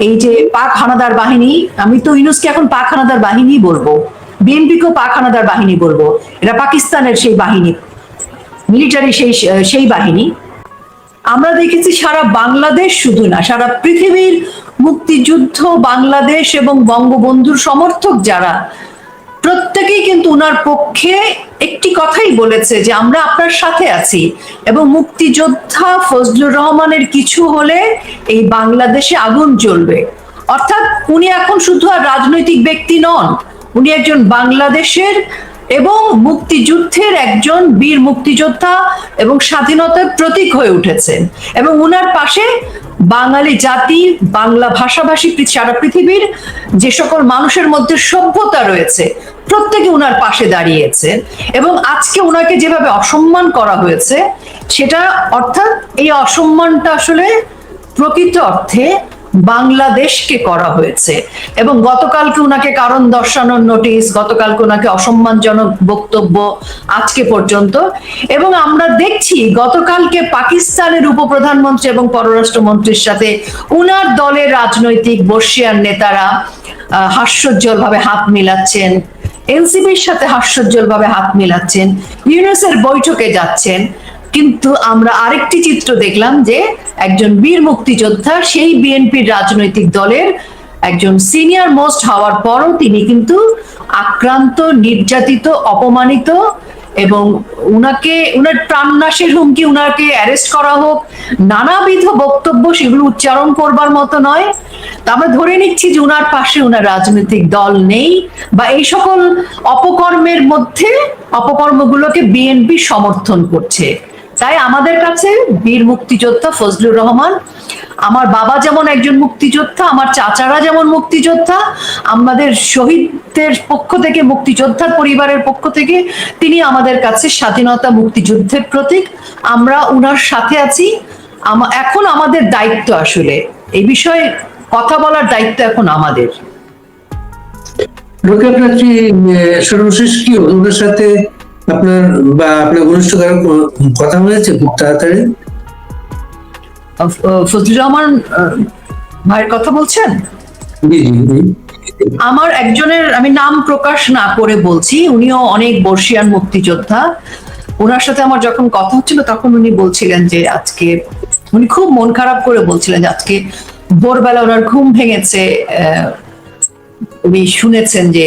এই যে পাক হানাদার বাহিনী, আমি তো ইউনূসকে এখন পাক হানাদার বাহিনী বলবো, বিএনপিকেও পাক হানাদার বাহিনী বলবো। এরা পাকিস্তানের সেই বাহিনী, মিলিটারি সেই বাহিনী। আমরা দেখেছি সারা বাংলাদেশ, শুধু না সারা পৃথিবীর মুক্তিযুদ্ধ, বাংলাদেশ এবং বঙ্গবন্ধুর সমর্থক যারা, প্রত্যেকেই কিন্তু উনার পক্ষে একটি কথাই বলেছে যে আমরা আপনার সাথে আছি, এবং মুক্তিযোদ্ধা ফজলুর রহমানের কিছু হলে এই বাংলাদেশে আগুন জ্বলবে। অর্থাৎ উনি এখন শুধু আর রাজনৈতিক ব্যক্তি নন, উনি একজন বাংলাদেশের এবং মুক্তিযুদ্ধের একজন বীর মুক্তিযোদ্ধা এবং স্বাধীনতার প্রতীক হয়ে উঠেছেন। এবং উনার পাশে বাঙালি জাতি, বাংলা ভাষাভাষী সারা পৃথিবীর যে সকল মানুষের মধ্যে সভ্যতা রয়েছে, প্রত্যেকে উনার পাশে দাঁড়িয়েছে। এবং আজকে উনাকে যেভাবে অসম্মান করা হয়েছে, সেটা অর্থাৎ এই অসম্মানটা আসলে প্রকৃত অর্থে বাংলাদেশকে করা হয়েছে। এবং গতকালকে উনাকে কারণ দর্শানোর নোটিশ, গতকালকে উনাকে অসম্মানজনক বক্তব্য, আজকে পর্যন্ত। এবং আমরা দেখছি গতকালকে পাকিস্তানের উপপ্রধানমন্ত্রী এবং পররাষ্ট্রমন্ত্রীর সাথে উনার দলের রাজনৈতিক বর্ষিয়ান নেতারা হাস্যোজ্জ্বল ভাবে হাত মিলাচ্ছেন, এনসিপির সাথে হাস্যোজ্জ্বল ভাবে হাত মিলাচ্ছেন, ইউনূসের বৈঠকে যাচ্ছেন। কিন্তু আমরা আরেকটি চিত্র দেখলাম যে একজন বীর মুক্তিযোদ্ধা, সেই বিএনপির রাজনৈতিক দলের একজন সিনিয়র মোস্ট হওয়ার পরও তিনি কিন্তু আক্রান্ত, নির্যাতিত, অপমানিত, এবং উনার প্রাণনাশের হুমকি, উনাকে অ্যারেস্ট করা হোক, নানাবিধ বক্তব্য, সেগুলো উচ্চারণ করবার মতো নয়। তা আমরা ধরে নিচ্ছি যে উনার পাশে উনার রাজনৈতিক দল নেই, বা এই সকল অপকর্মের মধ্যে অপকর্মগুলোকে বিএনপি সমর্থন করছে। তাই আমাদের কাছে বীর মুক্তিযোদ্ধা ফজলুর রহমান, আমার বাবা যেমন একজন মুক্তিযোদ্ধা, আমার চাচারা যেমন মুক্তিযোদ্ধা, আমাদের শহীদদের পক্ষ থেকে, মুক্তিযোদ্ধার পরিবারের পক্ষ থেকে তিনি আমাদের কাছে স্বাধীনতা, মুক্তিযুদ্ধের প্রতীক। আমরা উনার সাথে আছি। এখন আমাদের দায়িত্ব, আসলে এই বিষয়ে কথা বলার দায়িত্ব এখন আমাদের। সর্বশেষ কি ওনার সাথে আপনার বা আপনার ঘনিষ্ঠ কারো কথা হয়েছে খুব তাড়াতাড়ি? ফজলুর রহমান ভাইয়ের কথা বলছেন? আমার একজনের, আমি নাম প্রকাশ না করে বলছি, উনিও অনেক বর্ষিয়ান মুক্তিযোদ্ধা। ওনার সাথে আমার যখন কথা হচ্ছিল, তখন উনি বলছিলেন যে আজকে, উনি খুব মন খারাপ করে বলছিলেন যে আজকে ভোরবেলা ওনার ঘুম ভেঙেছে, উনি শুনেছেন যে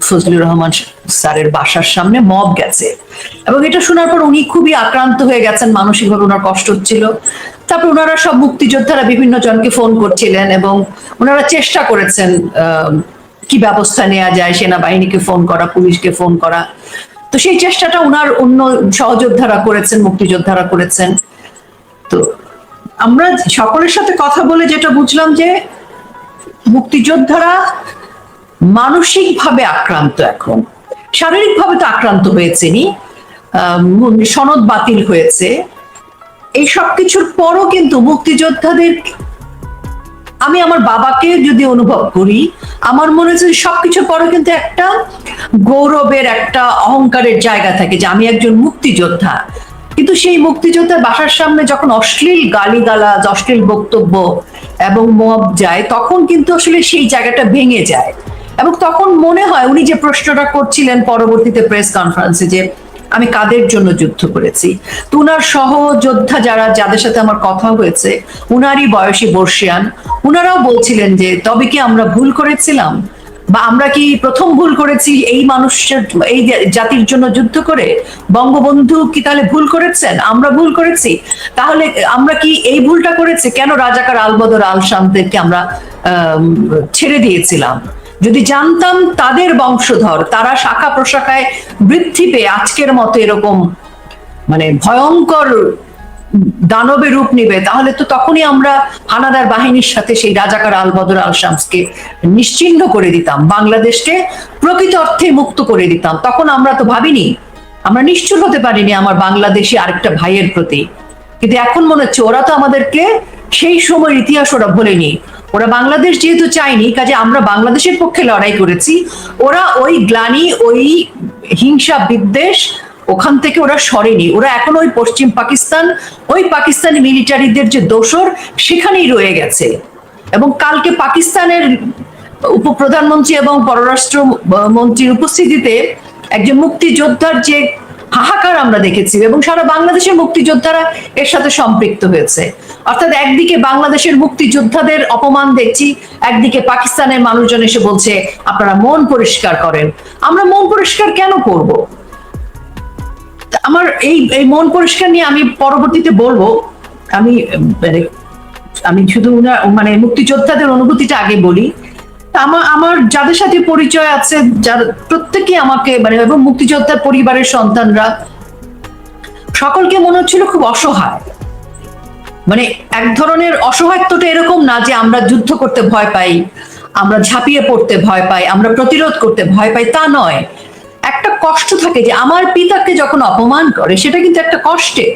ফজলুর রহমান স্যারের বাসার সামনে মব গেছে। এবং এটা শোনার পর উনি খুবই আক্রান্ত হয়ে গেছেন, মানসিকভাবে ওনার কষ্ট হচ্ছিল। তারপর ওনারা সব মুক্তিযোদ্ধারা বিভিন্ন জনকে ফোন করছিলেন, এবং ওনারা চেষ্টা করেছেন কি ব্যবস্থা নেওয়া যায়, সেনাবাহিনীকে ফোন করা, পুলিশকে ফোন করা। তো সেই চেষ্টাটা ওনার অন্য সহযোদ্ধারা করেছেন, মুক্তিযোদ্ধারা করেছেন। তো আমরা সকলের সাথে কথা বলে যেটা বুঝলাম যে মুক্তিযোদ্ধারা মানসিকভাবে আক্রান্ত, এখন শারীরিকভাবে তো আক্রান্ত হয়েছেনি, সনদ বাতিল হয়েছে, এই সব কিছুর পরও কিন্তু মুক্তিযোদ্ধাদের, আমি আমার বাবাকে যদি অনুভব করি, আমার মনে হচ্ছে সবকিছুর পরও কিন্তু একটা গৌরবের, একটা অহংকারের জায়গা থাকে যে আমি একজন মুক্তিযোদ্ধা। কিন্তু সেই মুক্তিযোদ্ধার বাসার সামনে যখন অশ্লীল গালিগালাজ, অশ্লীল বক্তব্য এবং মব যায়, তখন কিন্তু আসলে সেই জায়গাটা ভেঙে যায়। এবং তখন মনে হয়, উনি যে প্রশ্নটা করছিলেন পরবর্তীতে প্রেস কনফারেন্সে, যে আমি কাদের জন্য যুদ্ধ করেছি, তো উনার সহযোদ্ধা যাদের সাথে আমার কথা হয়েছে, উনারই বয়সী বর্ষিয়ান, উনারাও বলছিলেন যে তবে কি আমরা ভুল করেছিলাম, বা আমরা কি প্রথম ভুল করেছি এই মানুষের, এই জাতির জন্য যুদ্ধ করে? বঙ্গবন্ধু কি তাহলে ভুল করেছেন? আমরা ভুল করেছি? তাহলে আমরা কি এই ভুলটা করেছি? কেন রাজাকার আলবদর আল শামদেরকে আমরা ছেড়ে দিয়েছিলাম? যদি জানতাম তাদের বংশধর, তারা শাখা প্রশাখায় বৃদ্ধি পেয়ে আজকের মতো এরকম মানে ভয়ঙ্কর দানবে রূপ নিবে, তাহলে তো তখনই আমরা হানাদার বাহিনীর সাথে সেই রাজাকার আলবদর আল শামসকে নিশ্চিহ্ন করে দিতাম, বাংলাদেশকে প্রকৃত অর্থে মুক্ত করে দিতাম। তখন আমরা তো ভাবিনি, আমরা নিশ্চুপ হতে পারিনি আমার বাংলাদেশি আরেকটা ভাইয়ের প্রতি। কিন্তু এখন মনে হচ্ছে ওরা তো আমাদেরকে সেই সময়ের ইতিহাস ওরা ভোলেনি। ওরা বাংলাদেশ যেহেতু চায়নি, কাজে আমরা বাংলাদেশের পক্ষে লড়াই করেছি, ওরা ওই গ্লানি, ওই হিংসা, বিদ্বেষ, ওখান থেকে ওরা সরেনি। ওরা এখন ওই পশ্চিম পাকিস্তান, ওই পাকিস্তানি মিলিটারিদের যে দোসর, সেখানেই রয়ে গেছে। এবং কালকে পাকিস্তানের উপপ্রধানমন্ত্রী এবং পররাষ্ট্র মন্ত্রীর উপস্থিতিতে একজন মুক্তিযোদ্ধার যে হাহাকার আমরা দেখেছি, এবং সারা বাংলাদেশের মুক্তিযোদ্ধারা এর সাথে সম্পৃক্ত হয়েছে। অর্থাৎ একদিকে বাংলাদেশের মুক্তিযোদ্ধাদের অপমান দেখছি, একদিকে পাকিস্তানের মানুষজন এসে বলছে আপনারা মন পরিষ্কার করেন। আমরা মন পরিষ্কার কেন করব? আমার এই মন পরিষ্কার নিয়ে আমি পরবর্তীতে বলবো। আমি শুধু মানে মুক্তিযোদ্ধাদের অনুভূতিটা আগে বলি। আমার যাদের সাথে পরিচয় আছে, যার প্রত্যেকে আমাকে মানে, এবং মুক্তিযোদ্ধার পরিবারের সন্তানরা সকলকে মনে হচ্ছিল খুব অসহায়। মানে এক ধরনের অসহায়ত্বটা এরকম না যে আমরা যুদ্ধ করতে ভয় পাই, আমরা ঝাঁপিয়ে পড়তে ভয় পাই, আমরা প্রতিরোধ করতে ভয় পাই, তা নয়। একটা কষ্ট থাকে যে আমার পিতাকে যখন অপমান করে, সেটা কিন্তু একটা কষ্টে।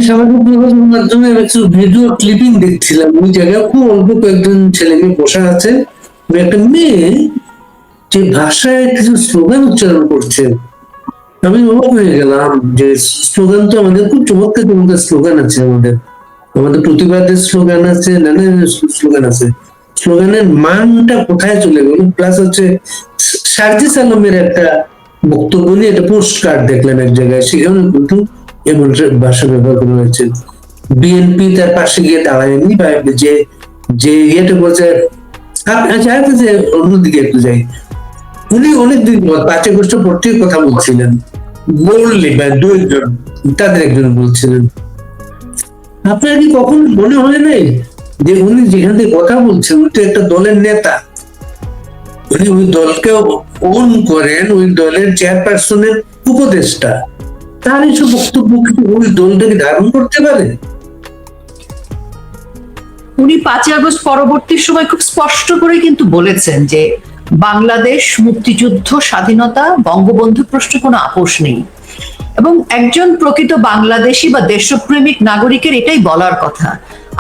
সামাজিক যোগাযোগ মাধ্যমে কিছু ভিডিও ক্লিপিং দেখছিলাম, ওই জায়গায় খুব অল্প কয়েকজন ছেলে মেয়ে বসা আছে, একটা মেয়ে যে ভাষায় কিছু স্লোগান উচ্চারণ করছে। আমি অবাক হয়ে গেলাম যে স্লোগান তো আমাদের খুব চমৎকার চমৎকার স্লোগান আছে, আমাদের প্রতিবাদের স্লোগান আছে, নানা স্লোগান আছে। স্লোগানের মানটা কোথায় চলে গেল? প্লাস হচ্ছে সার্জিস আলমের একটা বক্তব্য নিয়ে একটা পোস্ট কার্ড দেখলাম এক জায়গায়, সেখানে কিন্তু এমন ভাষা ব্যবহার করা হয়েছে। বিএনপি তার পাশে গিয়ে দাঁড়ায়নি, বা যে ইয়েটা বলছে। যে অন্যদিকে একটু যাই, উনি অনেকদিন 5 আগস্ট পত্রিকার কথা বলছিলেন, বললি বা দু একজন তাদের একজন বলছিলেন, আপনার কি কখন মনে হয় নাই যে উনি যেখান থেকে কথা বলছেন উনি তো একটা দলের নেতা, উনি ওই দলকে ওন করেন, ওই দলের চেয়ারপারসনের উপদেষ্টা, তার এইসব বক্তব্য কি ওই দলটাকে ধারণ করতে পারে? উনি 5 আগস্ট পরবর্তী সময় খুব স্পষ্ট করে কিন্তু বলেছেন যে বাংলাদেশ মুক্তিযুদ্ধ, স্বাধীনতা, বঙ্গবন্ধু প্রশ্নে কোনো আপোষ নেই। এবং একজন প্রকৃত বাংলাদেশী বা দেশপ্রেমিক নাগরিকের এটাই বলার কথা।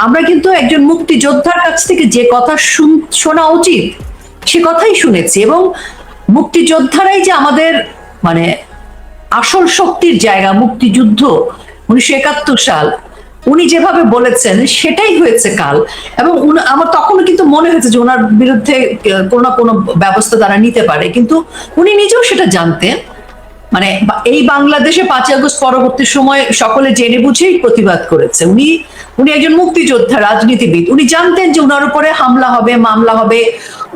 আমরা কিন্তু একজন মুক্তিযোদ্ধার কাছ থেকে যে কথা শোনা উচিত সে কথাই শুনেছি, এবং মুক্তিযোদ্ধারাই যে আমাদের মানে আসল শক্তির জায়গা। মুক্তিযুদ্ধ 1971 সাল উনি যেভাবে বলেছেন সেটাই হয়েছে কাল। এবং আমার তখনও কিন্তু মনে হয়েছে যে ওনার বিরুদ্ধে কোনো না কোনো ব্যবস্থা তারা নিতে পারে, কিন্তু উনি নিজেও সেটা জানতেন। মানে এই বাংলাদেশে 5 আগস্ট পরবর্তী সময় সকলে জেনে বুঝেই প্রতিবাদ করেছে। উনি একজন মুক্তিযোদ্ধা, রাজনীতিবিদ। উনি জানতেন যে উনার উপরে হামলা হবে, মামলা হবে,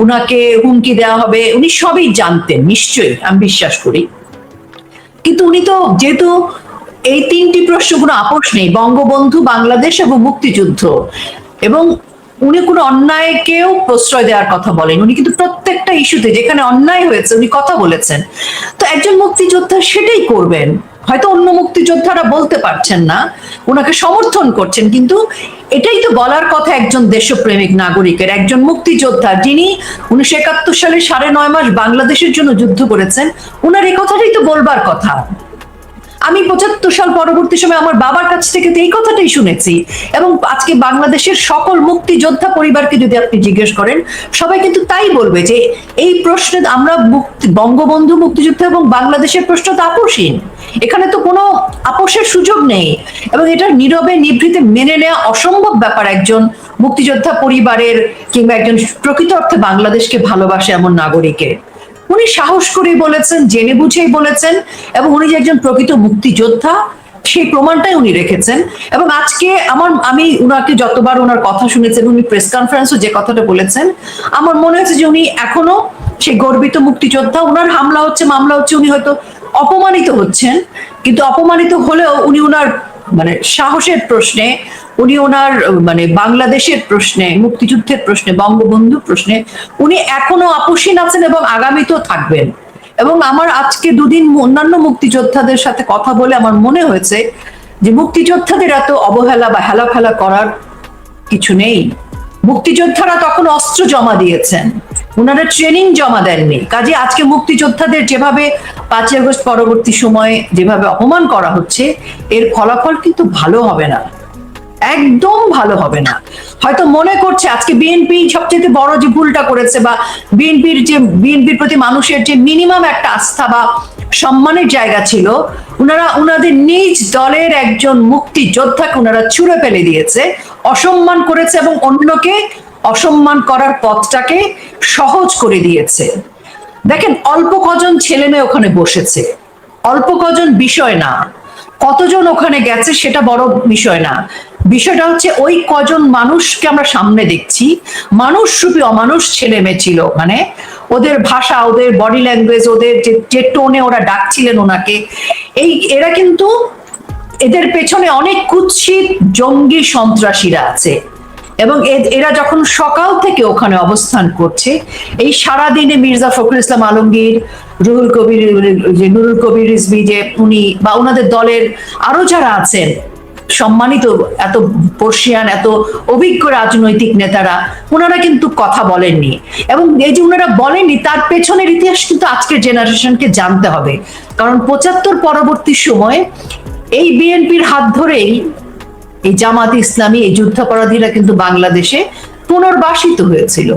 উনাকে হুমকি দেওয়া হবে, উনি সবই জানতেন নিশ্চয়ই, আমি বিশ্বাস করি। কিন্তু উনি তো যেহেতু এই 3টি প্রশ্ন কোনো আপোষ নেই, বঙ্গবন্ধু, বাংলাদেশ এবং মুক্তিযুদ্ধ, এবং উনি কোনো অন্যায়কেও প্রশ্রয় দেওয়ার কথা বলেন। উনি কিন্তু প্রত্যেকটা ইস্যুতে যেখানে অন্যায় হয়েছে উনি কথা বলেছেন। তো একজন মুক্তিযোদ্ধা সেটাই করবেন। হয়তো অন্য মুক্তিযোদ্ধারা বলতে পারছেন না, ওনাকে সমর্থন করছেন, কিন্তু এটাই তো বলার কথা একজন দেশপ্রেমিক নাগরিকের, একজন মুক্তিযোদ্ধা যিনি 1971 সালে 9.5 মাস বাংলাদেশের জন্য যুদ্ধ করেছেন। ওনার এই কথাটাই তো বলবার কথা। আমি 75 সাল পরবর্তী সময় আমার বাবার কাছ থেকে এই কথাটাই শুনেছি, এবং আজকে বাংলাদেশের সকল মুক্তিযোদ্ধা পরিবারকে যদি আপনি জিজ্ঞেস করেন, সবাই কিন্তু তাই বলবে যে এই প্রশ্নে আমরা বঙ্গবন্ধু, মুক্তিযুদ্ধ এবং বাংলাদেশের প্রশ্ন তো আপোষহীন, এখানে তো কোনো আপোষের সুযোগ নেই। এবং এটা নীরবে নিভৃতে মেনে নেওয়া অসম্ভব ব্যাপার একজন মুক্তিযোদ্ধা পরিবারের কিংবা একজন প্রকৃত অর্থে বাংলাদেশকে ভালোবাসে এমন নাগরিকের। উনি সাহস করে বলেছেন, জেনে বুঝেই বলেছেন, এবং উনি যে একজন প্রকৃত মুক্তিযোদ্ধা সেই প্রমাণটাই উনি রেখেছেন। এবং আজকে আমি উনাকে যতবার ওনার কথা শুনেছেন, উনি প্রেস কনফারেন্সও যে কথাটা বলেছেন, আমার মনে হয়েছে যে উনি এখনো সেই গর্বিত মুক্তিযোদ্ধা। উনার হামলা হচ্ছে, মামলা হচ্ছে, উনি হয়তো অপমানিত হচ্ছেন, কিন্তু অপমানিত হলেও উনি ওনার মানে সাহসের প্রশ্নে, উনি ওনার মানে বাংলাদেশের প্রশ্নে, মুক্তিযুদ্ধের প্রশ্নে, বঙ্গবন্ধু প্রশ্নে উনি এখনো আপোষহীন আছেন এবং আগামীতেও থাকবেন। এবং আমার আজকে দুদিন অন্যান্য মুক্তিযোদ্ধাদের সাথে কথা বলে আমার মনে হয়েছে যে মুক্তিযোদ্ধাদের এত অবহেলা বা হেলাফেলা করার কিছু নেই। মুক্তিযোদ্ধারা তখন অস্ত্র জমা দিয়েছেন, ওনারা ট্রেনিং জমা দেননি। কাজে আজকে মুক্তিযোদ্ধাদের যেভাবে 5 আগস্ট পরবর্তী সময়ে যেভাবে অপমান করা হচ্ছে, এর ফলাফল কিন্তু ভালো হবে না, একদম ভালো হবে না। হয়তো মনে করছে আজকে বিএনপি সবচেয়ে বড় যে ভুলটা করেছে, বা বিএনপির প্রতি মানুষের যে মিনিমাম একটা আস্থা বা সম্মানের জায়গা ছিল, উনাদের নিজ দলের একজন মুক্তিযোদ্ধাকে উনারা ছুঁড়ে ফেলে দিয়েছে, অসম্মান করেছে এবং অন্যকে অসম্মান করার পথটাকে সহজ করে দিয়েছে। দেখেন, অল্প কজন ছেলে মেয়ে ওখানে বসেছে, অল্প কজন বিষয় না, কতজন ওখানে গেছে সেটা বড় বিষয় না। বিষয়টা হচ্ছে ওই কজন মানুষকে আমরা সামনে দেখছি, মানুষ রূপী অমানুষ ছেলে মেয়ে ছিল ওখানে। ওদের ভাষা, ওদের বডি ল্যাঙ্গুয়েজ, ওদের যে টোনে ওরা ডাকছিলেন ওনাকে, এরা কিন্তু, এদের পেছনে অনেক কুৎসিত জঙ্গি সন্ত্রাসীরা আছে। এবং এরা যখন সকাল থেকে ওখানে অবস্থান করছে, এই সারাদিনে মির্জা ফখরুল ইসলাম আলমগীর, নুরুল কবির রিজভী যে উনি বা ওনাদের দলের আরো যারা আছেন সম্মানিত এত বর্ষিয়ান, এত অভিজ্ঞ রাজনৈতিক নেতারা, ওনারা কিন্তু কথা বলেননি। এবং এই যে ওনারা বলেননি, তার পেছনের ইতিহাস কিন্তু আজকের জেনারেশনকে জানতে হবে। কারণ ৭৫ পরবর্তী সময়ে এই বিএনপির হাত ধরেই এই জামাত ইসলামী, এই যুদ্ধাপরাধীরা কিন্তু বাংলাদেশে পুনর্বাসিত হয়েছিল।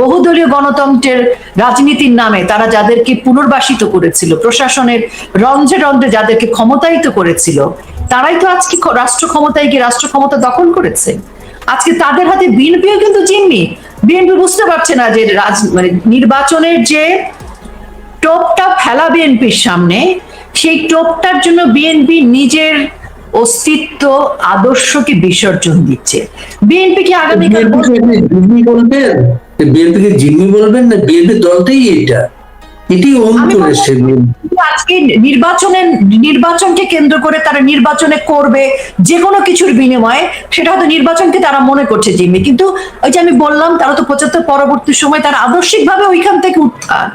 বহুদলীয় গণতন্ত্রের রাজনীতির নামে তারা যাদেরকে পুনর্বাসিত করেছিল, প্রশাসনের রন্ধ্রে রন্ধ্রে যাদেরকে ক্ষমতায়িত করেছিল, তারাই তো আজকে রাষ্ট্র ক্ষমতায় গিয়ে রাষ্ট্র ক্ষমতা দখল করেছে। আজকে তাদের হাতে বিএনপিও কিন্তু জিম্মি। বিএনপি বুঝতে পারছে না যে মানে নির্বাচনের যে টোপটা ফেলা বিএনপির সামনে, সেই টোপটার জন্য বিএনপি নিজের অস্তিত্ব, আদর্শকে বিসর্জন দিচ্ছে। বিএনপি কি আগামীকাল বিএনপিকে জিম্মি বলবেন না? বিএনপি দলটাই এটা, এটি ওন করেছে। আজকে নির্বাচনকে কেন্দ্র করে তারা নির্বাচনে করবে যে কোনো কিছুর বিনিময়ে, সেটা হয়তো নির্বাচনকে তারা মনে করছে জিম্মি। কিন্তু ওই যে আমি বললাম, তারা তো ৭৫ পরবর্তী সময় তারা আদর্শিক ভাবে ওইখান থেকে উত্থান।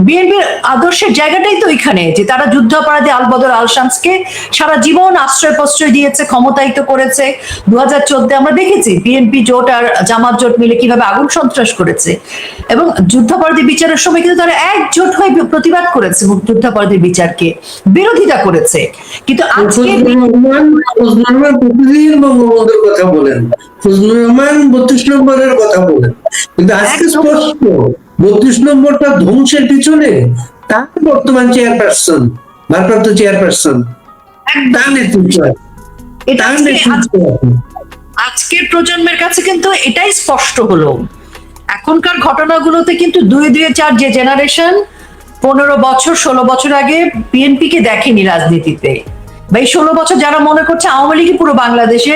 বিএনপির আদর্শের জায়গাটাই তো ওইখানে যে তারা যুদ্ধাপরাধী আলবদর আল শামসকে সারা জীবন আশ্রয় প্রশ্রয় দিয়েছে, ক্ষমতায়িত করেছে। ২০১৪ আমরা দেখেছি বিএনপি জোট আর জামাত জোট মিলে কিভাবে আগুন সন্ত্রাস করেছে। এবং যুদ্ধাপরাধী বিচারের সময় কিন্তু তারা একজোট হয়ে প্রতিবাদ করেছে, যুদ্ধাপরাধী বিচারকে বিরোধিতা করেছে। কিন্তু আজকে প্রতিদিন বঙ্গবন্ধুর কথা বলেন, ফজলুর রহমান ৩২ নম্বরের কথা বলেন, কিন্তু আজকে স্পষ্ট ৩২ নম্বরটা ধ্বংসের পিছনে তার বর্তমান চেয়ারপারসন, ভারপ্রাপ্ত চেয়ারপারসন, আজকের প্রজন্মের কাছে কিন্তু এটাই স্পষ্ট হলো। এখনকার ঘটনাগুলোতে কিন্তু ২-২-৪ যে জেনারেশন ১৫ বছর ১৬ বছর আগে বিএনপি কে দেখেনি রাজনীতিতে, বা এই ১৬ বছর যারা মনে করছে আওয়ামী লীগই পুরো বাংলাদেশে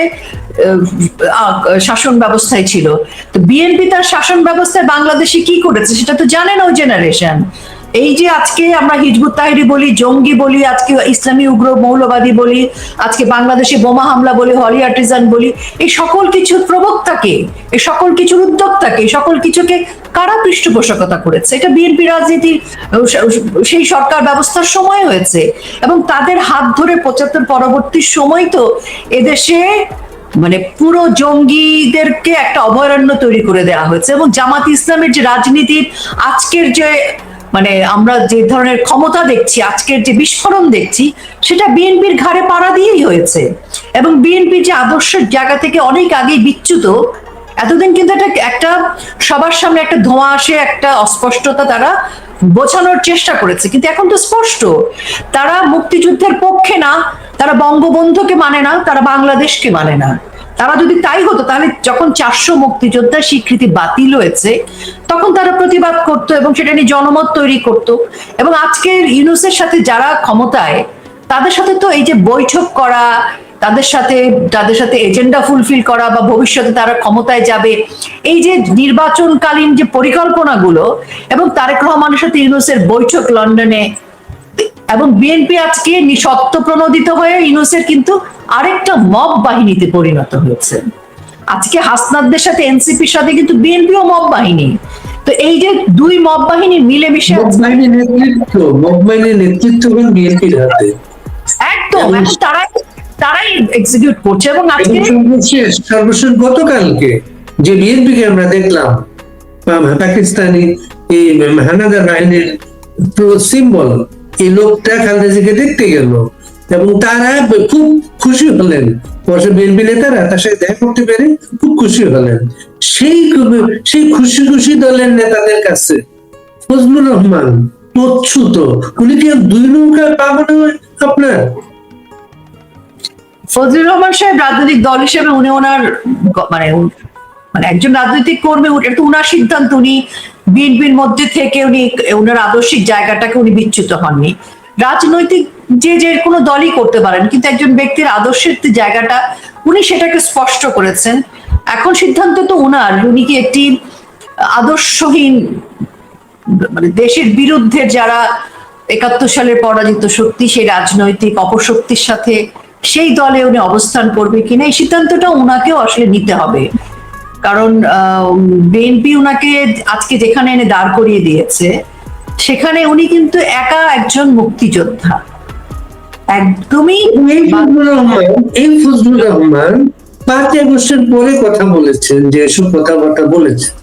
শাসন ব্যবস্থায় ছিল, তো বিএনপি তার শাসন ব্যবস্থায় বাংলাদেশে কি করেছে সেটা তো জানে না ওই জেনারেশন। এই যে আজকে আমরা হিজবুত তাহরি বলি, জঙ্গি বলি, আজকে ইসলামী উগ্র মৌলবাদী বলি, আজকে বাংলাদেশে বোমা হামলা বলি, হলি আর্টিজান বলি, এই সকল কিছুর প্রবক্তাকে, এই সকল কিছুর উদ্যোক্তাকে, এই সকল কিছুকে কারা পৃষ্ঠপোষকতা করেছে? এটা বিএনপি রাজনীতির সেই সরকার ব্যবস্থার সময় হয়েছে। এবং তাদের হাত ধরে ৭৫ পরবর্তী সময় তো এদেশে মানে পুরো জঙ্গিদেরকে একটা অভয়ারণ্য তৈরি করে দেওয়া হয়েছে। এবং জামাত ইসলামের যে রাজনীতির আজকের যে মানে আমরা যে ধরনের ক্ষমতা দেখছি, আজকের যে বিস্ফোরণ দেখছি, সেটা বিএনপির ঘাড়ে পাড়া দিয়েই হয়েছে। এবং বিএনপির যে আদর্শের জায়গা থেকে অনেক আগেই বিচ্যুত, এতদিন কিন্তু এটা একটা সবার সামনে একটা ধোঁয়া আসে, একটা অস্পষ্টতা তারা বোঝানোর চেষ্টা করেছে। কিন্তু এখন তো স্পষ্ট তারা মুক্তিযুদ্ধের পক্ষে না, তারা বঙ্গবন্ধুকে মানে না, তারা বাংলাদেশকে মানে না। তারা যদি তাই হতো, তাহলে যখন ৪০০ মুক্তিযোদ্ধার স্বীকৃতি বাতিল হয়েছে তখন তারা প্রতিবাদ করতো এবং সেটা নিয়ে জনমত তৈরি করত। এবং আজকের ইউনূসের সাথে যারা ক্ষমতায়, তাদের সাথে তো এই যে বৈঠক করা, তাদের সাথে এজেন্ডা ফুলফিল করা, বা ভবিষ্যতে তারা ক্ষমতায় যাবে, এই যে নির্বাচনকালীন যে পরিকল্পনাগুলো, এবং তারেক রহমানের সাথে ইউনূসের বৈঠক লন্ডনে, এবং বিএনপি আজকে সত্যপ্রণোদিত হয়ে ইউনূসের কিন্তু আরেকটা মব বাহিনীতে পরিণত হয়েছে। আজকে হাসনাতদের সাথে এনসিপির সাথে কিন্তু বিএনপিও মব বাহিনী। তো এই যে দুই মব বাহিনী মিলেমিশে মব বাহিনীর নেতৃত্ব বিএনপির হাতে একদম, তারাই এক্সিকিউট করছে। এবং আজকে সর্বশেষ গতকালকে যে বিএনপিকে আমরা দেখলাম পাকিস্তানি এই হানাদার বাহিনীর সিম্বল, এই লোকটা খালেদা জিয়াকে দেখতে গেল এবং তারা খুব খুশি হলেন। বিএনপি নেতারা তার সাথে দেখা করতে পেরে খুব খুশি হলেন। সেই খুশি দলের নেতাদের কাছে ফজলুর রহমান তচ্ছুত। উনি কি দুই নৌকায় পা বানাবে আপনার? ফজলুর রহমান সাহেব রাজনৈতিক দল হিসেবে উনি ওনার মানে মানে একজন রাজনৈতিক কর্মী, এটা তো উনার সিদ্ধান্ত। উনি বিএনপির মধ্যে থেকে উনি ওনার আদর্শিক জায়গাটাকে উনি বিচ্যুত হননি। রাজনৈতিক যে যে কোনো দলই করতে পারেন, কিন্তু একজন ব্যক্তির আদর্শের যে জায়গাটা উনি সেটাকে স্পষ্ট করেছেন। এখন সিদ্ধান্ত তো উনার, উনি কি একটি আদর্শহীন মানে দেশের বিরুদ্ধে যারা 71 সালের পরাজিত শক্তি, সেই রাজনৈতিক অপশক্তির সাথে সেই দলে উনি অবস্থান করবে কিনা, এই সিদ্ধান্তটা উনাকেও আসলে নিতে হবে। কারণ বিএনপি উনাকে আজকে যেখানে এনে দাঁড় করিয়ে দিয়েছে, সেখানে উনি কিন্তু একা একজন মুক্তিযোদ্ধা, একদমই। এই ফজলুর রহমান 5 আগস্টের পরে কথা বলেছেন, যে এসব কথাবার্তা বলেছেন,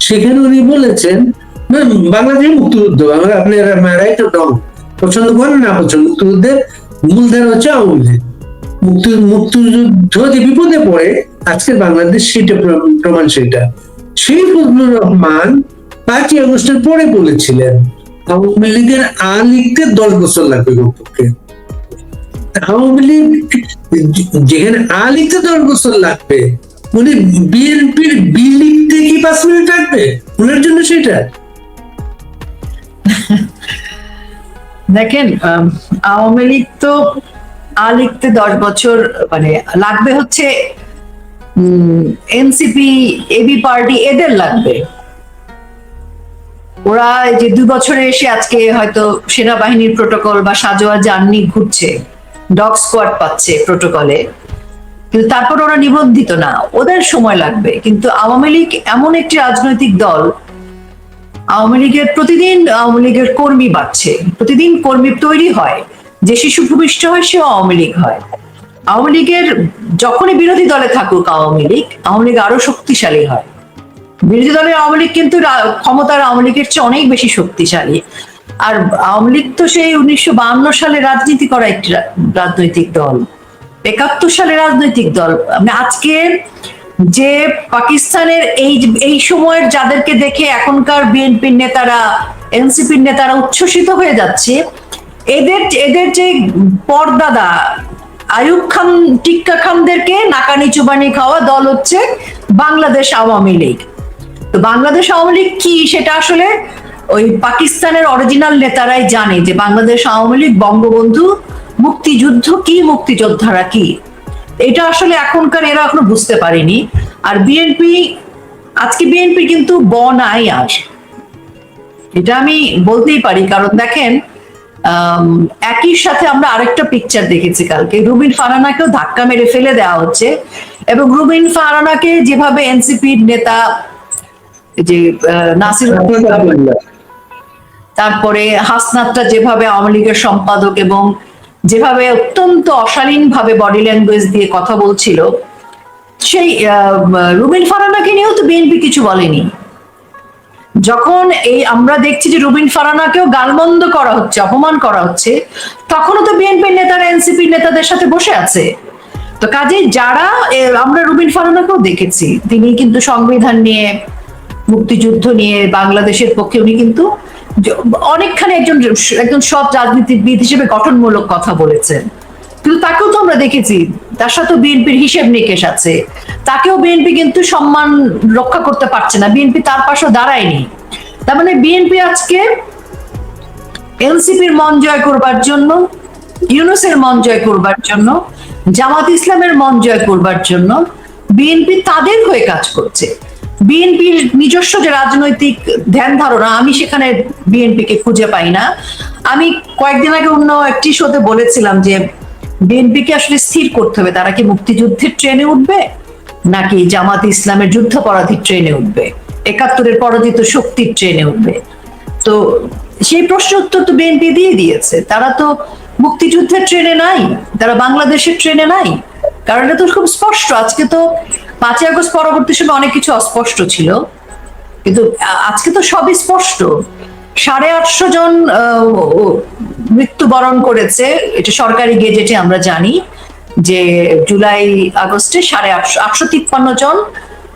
সেখানে উনি বলেছেন বাংলাদেশের মুক্তিযুদ্ধ, আপনারা রাইট ও রং পছন্দ করেন না পছন্দ, মুক্তিযুদ্ধের মূলধারা হচ্ছে আওয়ামী লীগ। মুক্তিযুদ্ধ যে বিপদে পড়ে আজকের বাংলাদেশ, সেটা প্রমাণ। সেটা সেই ফজলুর রহমান 5 আগস্টের পরে বলেছিলেন আওয়ামী লীগের লিখতে 10 বছর লাগবে কমপক্ষে। আওয়ামী লীগ যেখানে লিখতে 10 বছর লাগবে, উনি বিএনপির বি লিখতে কি 5 মিনিট লাগবে ওনার জন্য? সেটা দেখেন, আওয়ামী লীগ তো লিখতে 10 বছর মানে লাগবে হচ্ছে এনসিপি, এবি পার্টি, এদের লাগবে। ওরা যে 2 বছরে এসে আজকে হয়তো সেনাবাহিনীর প্রোটোকল বা সাজোয়া জার্নি ঘুরছে, ডগ স্কোয়াড পাচ্ছে প্রোটোকলে, কিন্তু তারপর ওরা নিবন্ধিত না, ওদের সময় লাগবে। কিন্তু আওয়ামী লীগ এমন একটি রাজনৈতিক দল, আওয়ামী লীগের প্রতিদিন আওয়ামী লীগের কর্মী বাড়ছে, প্রতিদিন কর্মী তৈরি হয়, যে শিশু ভূমিষ্ঠ হয় সেও আওয়ামী লীগ হয়। আওয়ামী লীগের যখনই বিরোধী দলে থাকুক আওয়ামী লীগ আরো শক্তিশালী হয়। বিরোধী দলের আওয়ামী লীগ কিন্তু ক্ষমতার আওয়ামী লীগের চেয়ে অনেক বেশি শক্তিশালী। আর আওয়ামী লীগ তো সেই 1952 সালে রাজনীতি করা একটি রাজনৈতিক দল, 71 সালে রাজনৈতিক দল। আজকের যে পাকিস্তানের এই সময়ের যাদেরকে দেখে এখনকার বিএনপির নেতারা, এনসিপির নেতারা উচ্ছ্বসিত হয়ে যাচ্ছে, এদের যে পরদাদা আইয়ুব খান, টিক্কা খানদেরকে নাকানি চুবানি খাওয়া দল হচ্ছে বাংলাদেশ আওয়ামী লীগ। তো বাংলাদেশ আওয়ামী লীগ কি, সেটা আসলে ওই পাকিস্তানের অরিজিনাল নেতারাই জানে যে বাংলাদেশ আওয়ামী লীগ, বঙ্গবন্ধু, মুক্তিযুদ্ধ কি, মুক্তিযোদ্ধারা কি। এটা আসলে এখনকার এরা এখনো বুঝতে পারেনি। আর আজকে বিএনপি কিন্তু নাই আর, এটা আমি বলতেই পারি। কারণ দেখেন, একই সাথে আমরা আরেকটা পিকচার দেখেছি কালকে, রুবিন ফারহানাকেও ধাক্কা মেরে ফেলে দেওয়া হচ্ছে, এবং রুবিন ফারহানাকে যেভাবে এনসিপির নেতা যে নাসির, তারপরে হাসনাতটা যেভাবে আওয়ামী লীগের সম্পাদক এবং যেভাবে অত্যন্ত অশালীন ভাবে বডি ল্যাঙ্গুয়েজ দিয়ে কথা বলছিল, সেই রুবিন ফারহানাকে নিয়েও তো বিএনপি কিছু বলেনি। যখন আমরা দেখছি যে রুবিন ফারহানাকেও গালমন্দ করা হচ্ছে, অপমান করা হচ্ছে, তখনও তো বিএনপির নেতারা এনসিপির নেতাদের সাথে বসে আছে। তো কাজে যারা, আমরা রুবিন ফারহানাকেও দেখেছি, তিনি কিন্তু সংবিধান নিয়ে, মুক্তিযুদ্ধ নিয়ে, বাংলাদেশের পক্ষে উনি কিন্তু অনেকখানি একজন সৎ রাজনীতিবিদ হিসেবে গঠনমূলক কথা বলেছেন। কিন্তু তাকেও তো আমরা দেখেছি, তার সাথে বিএনপির হিসেব নিকেশ আছে, তাকেও বিএনপি কিন্তু সম্মান রক্ষা করতে পারছে না, বিএনপি তার পাশেও দাঁড়ায়নি। তার মানে বিএনপি আজকে এনসিপির মন জয় করবার জন্য, ইউনূসের মন জয় করবার জন্য, জামাত ইসলামের মন জয় করবার জন্য বিএনপি তাদের হয়ে কাজ করছে। বিএনপির নিজস্ব যে রাজনৈতিক ধ্যান ধারণা, আমি সেখানে বিএনপিকে খুঁজে পাই না। আমি কয়েকদিন আগে অন্য একটি শোতে বলেছিলাম যে বিএনপিকে আসলে স্থির করতে হবে, তারা কি মুক্তিযুদ্ধের ট্রেনে উঠবে নাকি জামাত ইসলামের যুদ্ধাপরাধীর ট্রেনে উঠবে, 71-এর পরাজিত শক্তির ট্রেনে উঠবে। তো সেই প্রশ্ন উত্তর তো বিএনপি দিয়ে দিয়েছে, তারা তো মুক্তিযুদ্ধের ট্রেনে নাই, তারা বাংলাদেশের ট্রেনে নাই। কারণ এটা তো খুব স্পষ্ট। আজকে তো 5 আগস্ট পরবর্তী সময় অনেক কিছু অস্পষ্ট ছিল, কিন্তু আজকে তো সবই স্পষ্ট। 850 জন মৃত্যুবরণ করেছে, এটা সরকারি গেজেটে আমরা জানি যে জুলাই আগস্টে 853 জন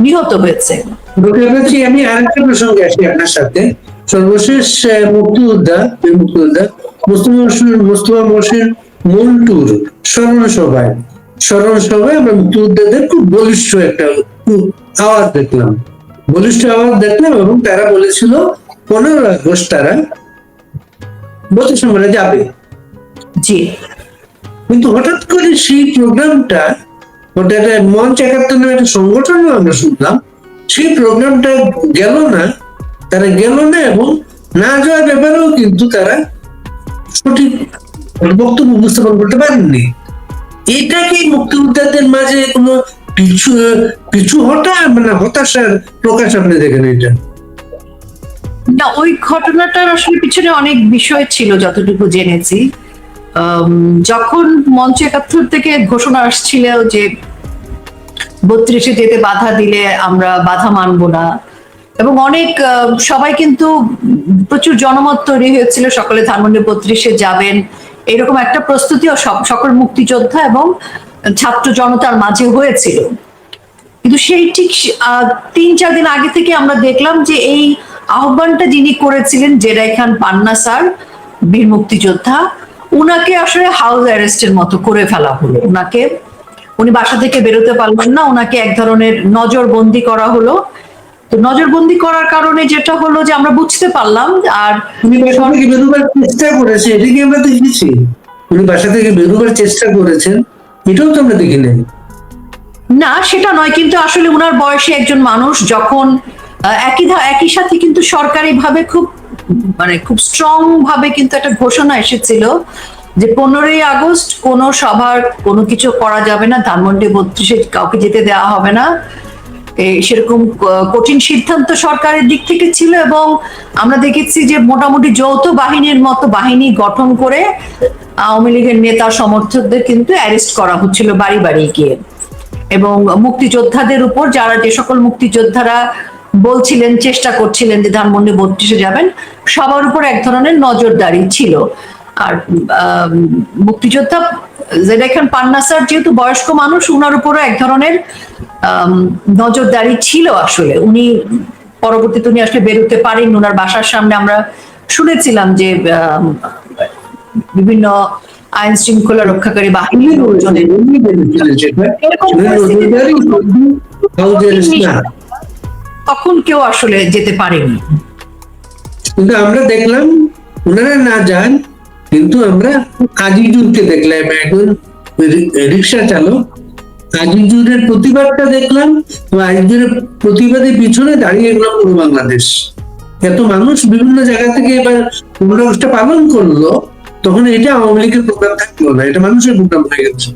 নিহত হয়েছে। আমি আরেকটা প্রসঙ্গে আসি আপনার সাথে। সর্বশেষ মুক্তিযোদ্ধা মোস্তফা মহসিন মন্টুর স্মরণ সভায় আমরা মুক্তিযোদ্ধাদের খুব বলিষ্ঠ একটা আওয়াজ দেখলাম এবং তারা বলেছিল 15 আগস্ট তারা বৌদ্ধ যাবে। জি। কিন্তু হঠাৎ করে সেই প্রোগ্রামটা, ওটা একটা মঞ্চ 71 নামে একটা সংগঠনও আমরা শুনলাম, সেই প্রোগ্রামটা তারা গেল না এবং না যাওয়ার ব্যাপারেও কিন্তু তারা সঠিক বক্তব্য উপস্থাপন করতে পারেননি। এটা কি মুক্তিযোদ্ধাদের মাঝে কোনো পিছু হটা মানে হতাশার প্রকাশ আপনি দেখেন? এটা না, ওই ঘটনাটার আসলে পিছনে অনেক বিষয় ছিল যতটুকু জেনেছি। যখন মঞ্চ 71 থেকে ঘোষণা আসছিল যে 32-এ যেতে বাধা দিলে আমরা বাধা মানব না, এবং অনেক সবাই কিন্তু প্রচুর জনমত তৈরি হয়েছিল সকলে ধানমন্ডি 32-এ যাবেন, এরকম একটা প্রস্তুতিও সকল মুক্তিযোদ্ধা এবং ছাত্র জনতার মাঝে হয়েছিল। কিন্তু সেই ঠিক 3-4 দিন আগে থেকে আমরা দেখলাম যে এই আহ্বানটা যিনি করেছিলেন জেরাই খান পান্না স্যার, বীর মুক্তিযোদ্ধা, উনাকে আসলে হাউস অ্যারেস্টের মতো করে ফেলা হলো। উনি বাসা থেকে বেরোতে পারলেন না, ওনাকে এক ধরনের নজরবন্দি করা হলো। তো নজরবন্দি করার কারণে যেটা হলো যে আমরা বুঝতে পারলাম, আর উনি বাসা থেকে বেরোবার চেষ্টা করেছে, এটা কি আমরা দেখেছি? উনি বাসা থেকে বেরোবার চেষ্টা করেছেন, এটাও তো আমরা দেখি নাই। না, সেটা নয়, কিন্তু আসলে উনার বয়সে একজন মানুষ যখন একই সাথে কিন্তু সরকারি ভাবে খুব স্ট্রং ভাবে কিন্তু একটা ঘোষণা এসেছিল যে 15ই আগস্ট কোনো সভার কোনো কিছু করা যাবে না, ধানমন্ডি 32-এ কাউকে যেতে দেওয়া হবে না, সেরকম কঠিন সিদ্ধান্ত সরকারের দিক থেকে ছিল। এবং আমরা দেখেছি যে মোটামুটি যৌথ বাহিনীর মতো বাহিনী গঠন করে আওয়ামী লীগের নেতা সমর্থকদের কিন্তু অ্যারেস্ট করা হচ্ছিল বাড়ি বাড়ি গিয়ে, এবং মুক্তিযোদ্ধাদের উপর যে সকল মুক্তিযোদ্ধারা বলছিলেন, চেষ্টা করছিলেন যে ধানমন্ডি 32-এ যাবেন, সবার উপর এক ধরনের নজরদারি ছিল। আর মুক্তিযোদ্ধা জেরাই খান পান্না স্যার যেহেতু বয়স্ক মানুষ, উনার উপরও এক ধরনের নজরদারি ছিল। আসলে পরবর্তীতে উনি আসলে বেরোতে পারেন, ওনার বাসার সামনে আমরা শুনেছিলাম যে বিভিন্ন আইন শৃঙ্খলা রক্ষাকারী বাহিনীর তখন কেউ আসলে যেতে পারেনি। কিন্তু আমরা দেখলাম ওনারা না যান, কিন্তু আমরা আজিজুরকে দেখলাম, এখন রিক্সা চালক আজিজুরের প্রতিবাদটা দেখলাম, আজিজুরের প্রতিবাদের পিছনে দাঁড়িয়ে গেলাম পুরো বাংলাদেশ। এত মানুষ বিভিন্ন জায়গা থেকে এবার 15 আগস্টটা পালন করলো, তখন এটা আওয়ামী লীগের প্রোগ্রাম থাকলো না, এটা মানুষের প্রোগ্রাম হয়ে গেছে।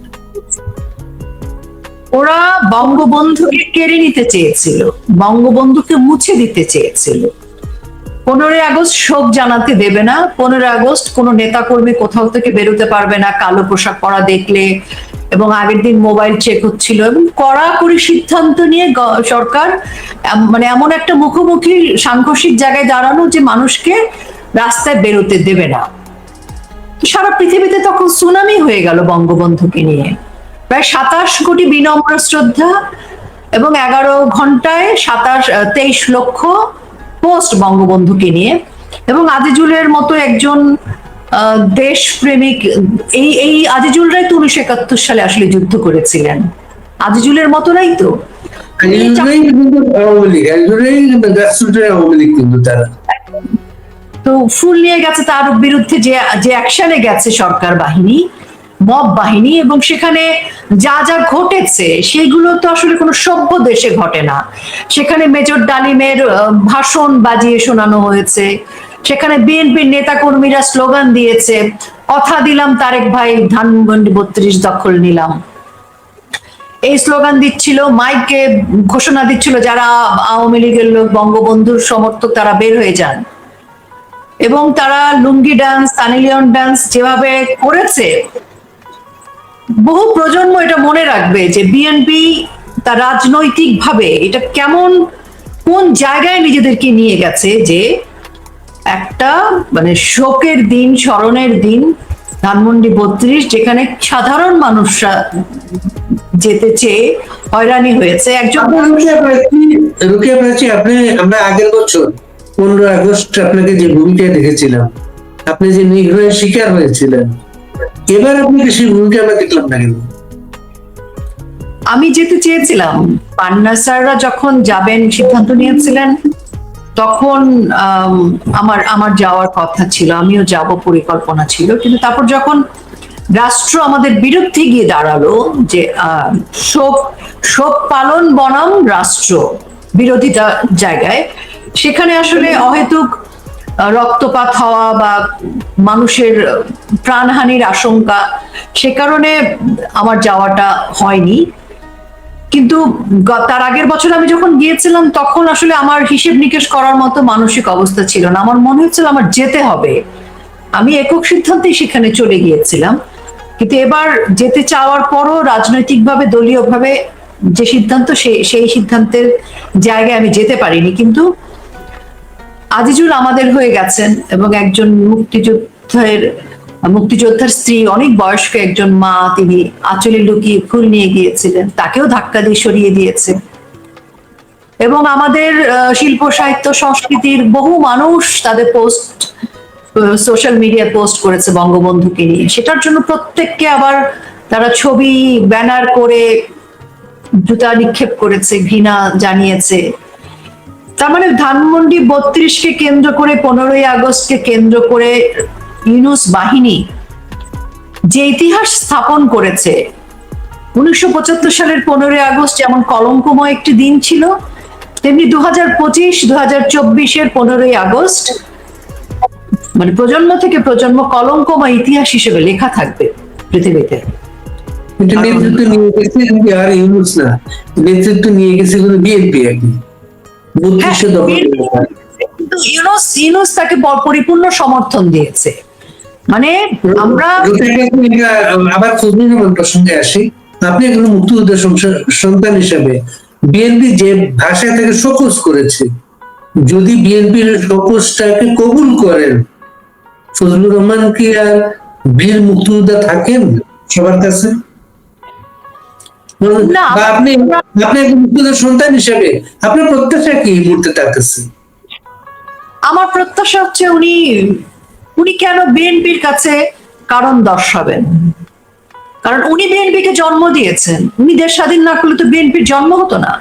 ওরা বঙ্গবন্ধুকে কেড়ে নিতে চেয়েছিল, বঙ্গবন্ধুকে মুছে দিতে চেয়েছিল। 15ই আগস্ট শোক জানাতে দেবে না, 15ই আগস্ট কোনো নেতাকর্মী কোথাও থেকে বেরোতে পারবে না কালো পোশাক পরা দেখলে, এবং আগের দিন মোবাইল চেক হচ্ছিল, এবং কড়াকড়ি সিদ্ধান্ত নিয়ে সরকার এমন একটা মুখোমুখি সাংঘর্ষিক জায়গায় দাঁড়ানো যে মানুষকে রাস্তায় বেরোতে দেবে না। সারা পৃথিবীতে তখন সুনামি হয়ে গেল বঙ্গবন্ধুকে নিয়ে, প্রায় 27 কোটি বিনম্র শ্রদ্ধা, এবং 11 ঘন্টায় 23 লক্ষ পোস্ট বঙ্গবন্ধুকে নিয়ে। এবং আজিজুলের মতো একজন দেশপ্রেমিক, এই আজিজুলরাই তো 1971 সালে আসলে যুদ্ধ করেছিলেন, আজিজুলের মতোরাই তো তো ফুল নিয়ে গেছে তার বিরুদ্ধে যে অ্যাকশনে গেছে সরকার বাহিনী, মব বাহিনী, এবং সেখানে যা যা ঘটেছে সেগুলো তো আসলে কোনো সভ্য দেশে ঘটে না। সেখানে মেজর ডালিমের ভাষণ বাজিয়ে শোনানো হয়েছে, সেখানে বিএনপির নেতা কর্মীরা স্লোগান দিয়েছে, কথা দিলাম তারেক ভাই ধানমন্ডি 32 দখল নিলাম, এই স্লোগান দিচ্ছিল, মাইকে ঘোষণা দিচ্ছিল যারা আওয়ামী লীগের লোক বঙ্গবন্ধুর সমর্থক তারা বের হয়ে যান। এবং তারা লুঙ্গি ডান্স, সানি লিওন ডান্স যেভাবে করেছে, বহু প্রজন্ম এটা মনে রাখবে যে বিএনপি তার রাজনৈতিক ভাবে এটা কোন জায়গায় নিজেদেরকে নিয়ে গেছে, যে একটা শোকের দিন, স্মরণের দিন ধানমন্ডি 32, যেখানে সাধারণ মানুষরা যেতে চেয়ে হয়রানি হয়েছে। একজন আমরা আগের বছর 15 আগস্ট আপনাকে যে ভূমিকায় দেখেছিলাম, আপনি যে নিগ্রহের শিকার হয়েছিলেন, এবার আপনাকে সেই ভূমিকা আমরা দেখলাম না কেন? আমি যেতে চেয়েছিলাম, পান্না স্যাররা যখন যাবেন সিদ্ধান্ত নিয়েছিলেন, তখন আমার আমার যাওয়ার কথা ছিল, আমিও যাব পরিকল্পনা ছিল, কিন্তু তারপর যখন রাষ্ট্র আমাদের বিরুদ্ধে গিয়ে দাঁড়ালো, যে শোক শোক পালন বনাম রাষ্ট্র বিরোধিতা জায়গায়, সেখানে আসলে অহেতুক রক্তপাত হওয়া বা মানুষের প্রাণহানির আশঙ্কা, সে কারণে আমার যাওয়াটা হয়নি। কিন্তু তার আগের বছর আমি যখন গিয়েছিলাম, তখন আসলে আমার হিসেব নিকেশ করার মতো মানসিক অবস্থা ছিল না, আমার মনে হচ্ছিল আমার যেতে হবে। আমি একক সিদ্ধান্তেই সেখানে চলে গিয়েছিলাম। কিন্তু এবার যেতে চাওয়ার পরও রাজনৈতিকভাবে, দলীয়ভাবে যে সিদ্ধান্ত, সেই সিদ্ধান্তের জায়গায় আমি যেতে পারিনি। কিন্তু আজিজুল আমাদের হয়ে গেছেন, এবং একজন মুক্তিযোদ্ধার স্ত্রী, অনেক বয়স্ক একজন মা, তিনি আঁচলে লুকিয়ে ফুল নিয়ে গিয়েছিলেন, তাকেও ধাক্কা দিয়ে সরিয়ে দিয়েছে। এবং আমাদের শিল্প, সাহিত্য, সংস্কৃতির বহু মানুষ তাদের পোস্ট, সোশ্যাল মিডিয়া পোস্ট করেছে বঙ্গবন্ধুকে নিয়ে, সেটার জন্য প্রত্যেককে আবার তারা ছবি, ব্যানার করে জুতা নিক্ষেপ করেছে, ঘৃণা জানিয়েছে। তার মানে ধানমন্ডি 32-কে কেন্দ্র করে, 15ই আগস্টকে কেন্দ্র করে ইউনূস বাহিনী যে ইতিহাস স্থাপন করেছে, 1975 সালের 15ই আগস্ট যেমন কলঙ্কময় একটি দিন ছিল, তেমনি 2025-2024-এর 15ই আগস্ট মানে প্রজন্ম থেকে প্রজন্ম কলঙ্কময় ইতিহাস হিসেবে লেখা থাকবে পৃথিবীতে। এটা নেতৃত্ব নিয়ে গেছে আর ইউনূস না, নেতৃত্ব নিয়ে গেছে বিএনপি। এখন 32 দফা, কিন্তু ইউনূস তাকে পরিপূর্ণ সমর্থন দিয়েছে। মানে আমরা আবার ফজলুর রহমান প্রসঙ্গে আসি। আপনি এখন মুক্তিযুদ্ধের সন্তান হিসাবে বিএনপি যে ভাষা থেকে শোকজ করেছে, যদি বিএনপির শোকজটাকে কবুল করেন, ফজলুর রহমান কি আর বীর মুক্তিযোদ্ধা থাকেন সবার কাছে? বা আপনি একজন মুক্তিযোদ্ধার সন্তান হিসাবে আপনার প্রত্যাশা কি এই মুহূর্তে তার কাছে? আমার প্রত্যাশা হচ্ছে উনি কেন বিএনপির কাছে কারণ দর্শাবেন? কারণ উনি বিএনপিকে জন্ম দিয়েছেন। উনি দেশ স্বাধীন না করলে তো বিএনপির জন্ম হতো না।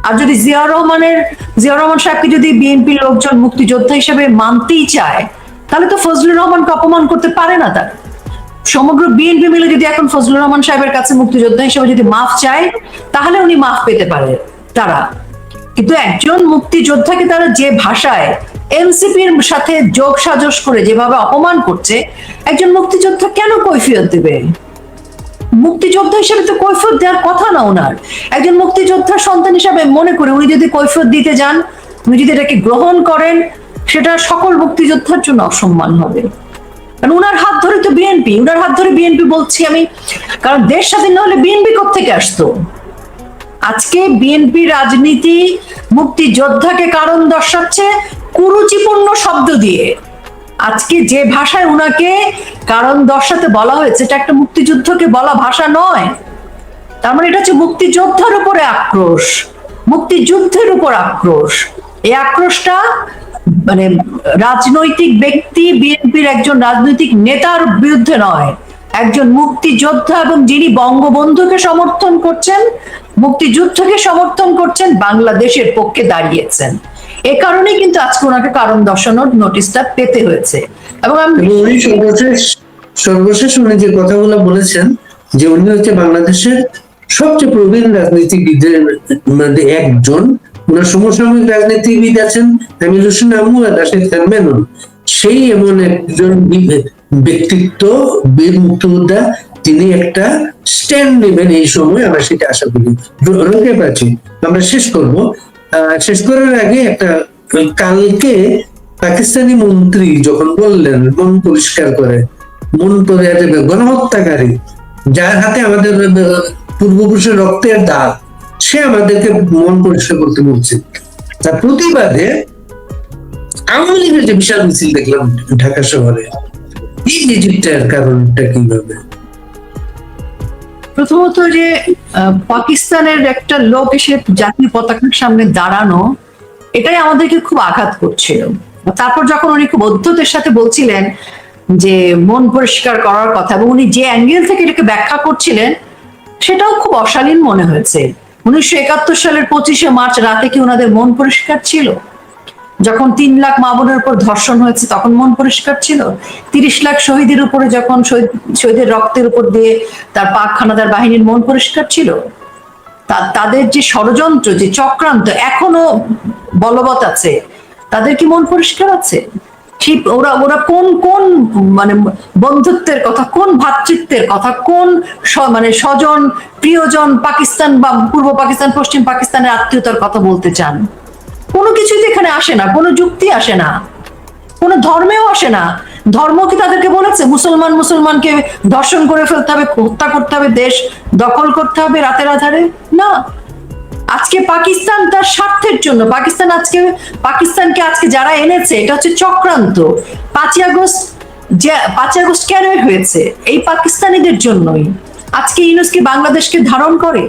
আর যদি জিয়াউর রহমান সাহেবকে যদি বিএনপির লোকজন মুক্তিযোদ্ধা হিসেবে মানতেই চায়, তাহলে তো ফজলুর রহমানকে অপমান করতে পারে না। তার সমগ্র বিএনপি মিলে যদি এখন ফজলুর রহমান সাহেবের কাছে মুক্তিযোদ্ধা হিসেবে যদি মাফ চায়, তাহলে উনি মাফ পেতে পারে তারা। কিন্তু একজন মুক্তিযোদ্ধাকে তারা যে ভাষায় এনসিপির সাথে যোগ সাজস করে যেভাবে অপমান করছে, একজন মুক্তিযোদ্ধা কেন কৈফিয়ত দেবে? মুক্তিযোদ্ধা হিসেবে তো কৈফিয়ত দেওয়ার কথা না ওনার। একজন মুক্তিযোদ্ধার সন্তান হিসাবে মনে করে উনি যদি কৈফিয়ত দিতে যান, উনি যদি এটাকে গ্রহণ করেন, সেটা সকল মুক্তিযোদ্ধার জন্য অসম্মান হবে। কারণ উনার হাত ধরে তো বিএনপি, উনার হাত ধরে বিএনপি বলছি আমি, কারণ দেশ স্বাধীন না হলে বিএনপি কোত্থেকে আসতো? আজকে বিএনপি রাজনীতি মুক্তিযোদ্ধাকে কারণ দর্শাচ্ছে কুরুচিপূর্ণ শব্দ দিয়ে। আজকে যে ভাষায় উনাকে কারণ দর্শাতে বলা হয়েছে, এটা একটা মুক্তিযুদ্ধকে বলা ভাষা নয়। তার মানে এটা হচ্ছে মুক্তিযোদ্ধার উপরে আক্রোশ, মুক্তিযুদ্ধের উপর আক্রোশ। এই আক্রোশটা মানে রাজনৈতিক ব্যক্তি, বিএনপির একজন রাজনৈতিক নেতার বিরুদ্ধে নয়, একজন মুক্তিযোদ্ধা, এবং যিনি বঙ্গবন্ধুকে সমর্থন করছেন, মুক্তিযুদ্ধকে সমর্থন করছেন, বাংলাদেশের পক্ষে দাঁড়িয়েছেন। এ কারণে কিন্তু আজকে ওনাকে কারণ দর্শানোর নোটিশটা পেতে হয়েছে। এবং উনি সর্বশেষ উনি যে কথাগুলো বলেছেন, যে উনি হচ্ছে বাংলাদেশের সবচেয়ে প্রবীণ রাজনীতিবিদের মধ্যে একজন। ওনার সমসাময়িক রাজনীতিবিদ আছেন আমির হোসেন আমু আর রাশেদ খান মেনন, সেই এমন একজন ব্যক্তিত্ব, বীর মুক্তিযোদ্ধা, তিনি একটা স্ট্যান্ড নেবেন এই সময়, আমরা সেটা আশা করি। রোকে পাচ্ছি আমরা শেষ করব। শেষ করার আগে একটা, কালকে পাকিস্তানি মন্ত্রী যখন বললেন মন পরিষ্কার করে, মন করে যাবে গণহত্যাকারী, যার হাতে আমাদের পূর্বপুরুষের রক্তের দাগ, সে আমাদেরকে মন পরিষ্কার করতে বলছে। তার প্রতিবাদে আওয়ামী লীগের যে বিশাল মিছিল দেখলাম ঢাকা শহরে, এই জিনিসটার কারণটা কিভাবে? প্রথমত যে পাকিস্তানের একটা লোক এসে জাতীয় পতাকার সামনে দাঁড়ানো, এটাই আমাদেরকে খুব আঘাত করছিল। তারপর যখন উনি খুব অধ্যতের সাথে বলছিলেন যে মন পরিষ্কার করার কথা, এবং উনি যে অ্যাঙ্গেল থেকে এটাকে ব্যাখ্যা করছিলেন সেটাও খুব অশালীন মনে হয়েছে। 1971 সালের 25শে মার্চ রাতে কি ওনাদের মন পরিষ্কার ছিল? যখন 3 লাখ মা বোনের উপর ধর্ষণ হয়েছে তখন মন পরিষ্কার ছিল? 30 লাখ শহীদের উপরে যখন শহীদের রক্তের উপর দিয়ে তার পাক হানাদার বাহিনীর মন পরিষ্কার ছিল? তাদের যে ষড়যন্ত্র, যে চক্রান্ত এখনো বলবৎ আছে, তাদের কি মন পরিষ্কার আছে? ঠিক ওরা ওরা কোন কোন মানে বন্ধুত্বের কথা, কোন ভ্রাতৃত্বের কথা, কোন মানে স্বজন প্রিয়জন পাকিস্তান বা পূর্ব পাকিস্তান পশ্চিম পাকিস্তানের আত্মীয়তার কথা বলতে চান? কোনো কিছুই তো এখানে আসে না, কোনো যুক্তি আসে না, কোনো ধর্মেও আসে না। ধর্ম কি তাদেরকে বলেছে মুসলমানকে ধর্ষণ করে ফেলতে হবে, হত্যা করতে হবে, দেশ দখল করতে হবে রাতের আধারে? না। আজকে পাকিস্তান তার স্বার্থের জন্য, পাকিস্তানকে আজকে যারা এনেছে এটা হচ্ছে চক্রান্ত। 5ই আগস্ট কেন হয়েছে? এই পাকিস্তানিদের জন্যই। আজকে ইউনূস কি বাংলাদেশকে ধারণ করে?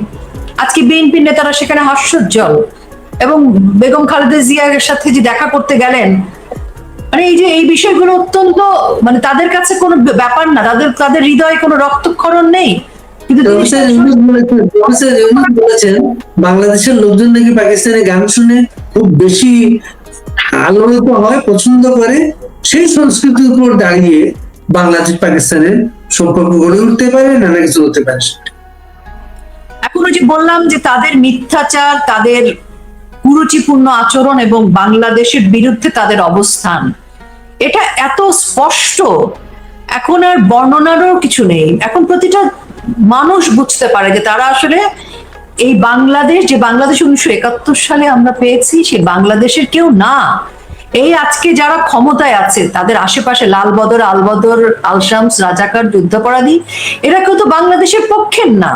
আজকে বিএনপির নেতারা সেখানে হাস্যোজ্জ্বল, এবং বেগম খালেদা জিয়ার সাথে যে দেখা করতে গেলেন, মানে এই বিষয়গুলো অত্যন্ত মানে তাদের কাছে কোনো ব্যাপার না, তাদের হৃদয়ে কোনো রক্তক্ষরণ নেই। কিন্তু বলেছেন বাংলাদেশের লোকজন নাকি পাকিস্তানের গান শুনে খুব বেশি আলোড়িত হয়, পছন্দ করে। সেই সংস্কৃতির উপর দাঁড়িয়ে বাংলাদেশ পাকিস্তানের সম্পর্ক গড়ে উঠতে পারে, নানা কিছু হতে পারে। এখনো যে বললাম যে তাদের মিথ্যাচার, তাদের কুরুচিপূর্ণ আচরণ এবং বাংলাদেশের বিরুদ্ধে তাদের অবস্থান, এটা এত স্পষ্ট, এখন আর বর্ণনারও কিছু নেই। এখন প্রতিটা মানুষ বুঝতে পারে যে তারা আসলে এই বাংলাদেশ, যে বাংলাদেশ 1971 সালে আমরা পেয়েছি, সে বাংলাদেশের কেউ না। এই আজকে যারা ক্ষমতায় আছে তাদের আশেপাশে লালবদর, আলবদর, আলশামস, রাজাকার, যুদ্ধাপরাধী, এরা কেউ তো বাংলাদেশের পক্ষের না।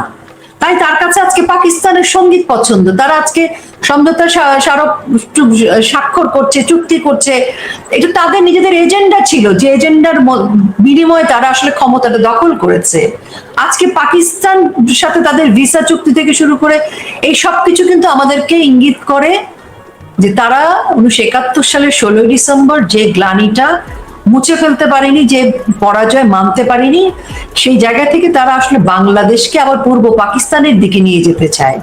তাই তার কাছে আজকে পাকিস্তানের সঙ্গীত পছন্দ। তারা আজকে সমঝোতা স্মারক স্বাক্ষর করছে, চুক্তি করছে। এটা তাদের নিজেদের এজেন্ডা ছিল, যে এজেন্ডার বিনিময়ে তারা আসলে ক্ষমতাটা দখল করেছে। আজকে পাকিস্তান সাথে তাদের ভিসা চুক্তি থেকে শুরু করে এই সবকিছু কিন্তু আমাদেরকে ইঙ্গিত করে যে তারা 1971 সালের 16ই ডিসেম্বর যে গ্লানিটা মুছে ফেলতে পারেনি, যে পরাজয় মানতে পারেনি, সেই জায়গা থেকে তারা আসলে বাংলাদেশকে আবার পূর্ব পাকিস্তানের দিকে নিয়ে যেতে চায়।